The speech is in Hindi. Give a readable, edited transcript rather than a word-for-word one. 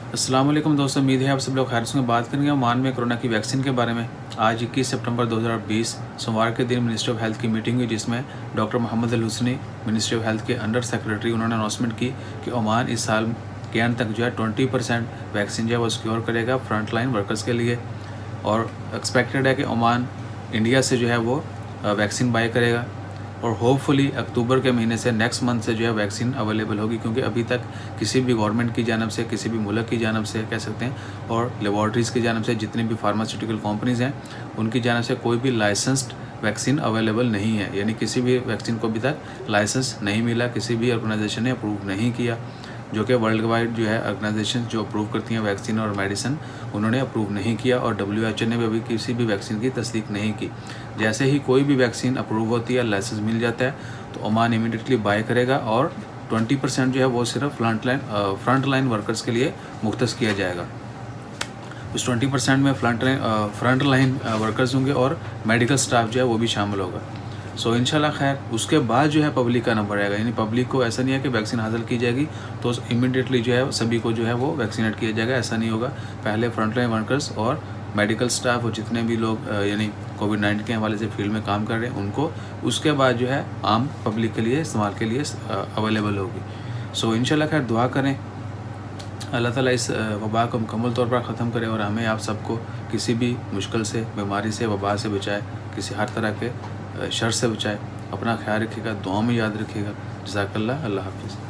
अस्सलाम वालेकुम दोस्तों, उम्मीद है आप सब लोग खैर से बात करेंगे ओमान में कोरोना की वैक्सीन के बारे में। आज 21 सितंबर 2020 सोमवार के दिन मिनिस्ट्री ऑफ हेल्थ की मीटिंग हुई, जिसमें doctor Mohammad Al Husni ministry of health के अंडर सेक्रेटरी उन्होंने अनाउंसमेंट की कि ओमान इस साल के अंत तक जो है 20% वैक्सीन जो है वो सिक्योर करेगा फ्रंट लाइन वर्कर्स के लिए। और एक्सपेक्टेड है कि ओमान इंडिया से जो है वो वैक्सीन बाय करेगा और होपफुली अक्टूबर के महीने से नेक्स्ट मंथ से जो है वैक्सीन अवेलेबल होगी, क्योंकि अभी तक किसी भी गवर्नमेंट की जानब से, किसी भी मुल्क की जानब से कह सकते हैं, और लेबॉर्ट्रीज़ की जानब से, जितनी भी फार्मास्यूटिकल कंपनीज़ हैं उनकी जानब से कोई भी लाइसेंस्ड वैक्सीन अवेलेबल नहीं है। यानी किसी भी वैक्सीन को अभी तक लाइसेंस नहीं मिला, किसी भी ऑर्गेनाइजेशन ने अप्रूव नहीं किया, जो कि वर्ल्ड वाइड जो है ऑर्गेनाइजेशन जो अप्रूव करती हैं वैक्सीन और मेडिसिन, उन्होंने अप्रूव नहीं किया। और WHO ने भी अभी किसी भी वैक्सीन की तस्दीक नहीं की। जैसे ही कोई भी वैक्सीन अप्रूव होती है, लाइसेंस मिल जाता है, तो ओमान इमीडिएटली बाय करेगा और 20% जो है वो सिर्फ फ्रंट लाइन वर्कर्स के लिए मुख्तस किया जाएगा। उस 20% में फ्रंट लाइन वर्कर्स होंगे और मेडिकल स्टाफ जो है वो भी शामिल होगा। सो इंशाल्लाह खैर उसके बाद जो है पब्लिक का नंबर आएगा। यानी पब्लिक को ऐसा नहीं है कि वैक्सीन हासिल की जाएगी तो इमीडिएटली जो है सभी को जो है वो वैक्सीनेट किया जाएगा, ऐसा नहीं होगा। पहले फ्रंट लाइन वर्कर्स और मेडिकल स्टाफ और जितने भी लोग यानी कोविड-19 के हवाले से फील्ड में काम कर रहे हैं उनको, उसके बाद जो है आम पब्लिक के लिए इस्तेमाल के लिए अवेलेबल होगी। सो इंशाल्लाह खैर दुआ करें अल्लाह ताला इस वबा को मुकम्मल तौर पर ख़त्म करे और हमें आप सबको किसी भी मुश्किल से, बीमारी से, वबा से बचाए, किसी हर तरह के शर से बचाए। अपना ख्याल रखिएगा, दुआ में याद रखिएगा। जज़ाकल्लाह, अल्लाह हाफ़िज़।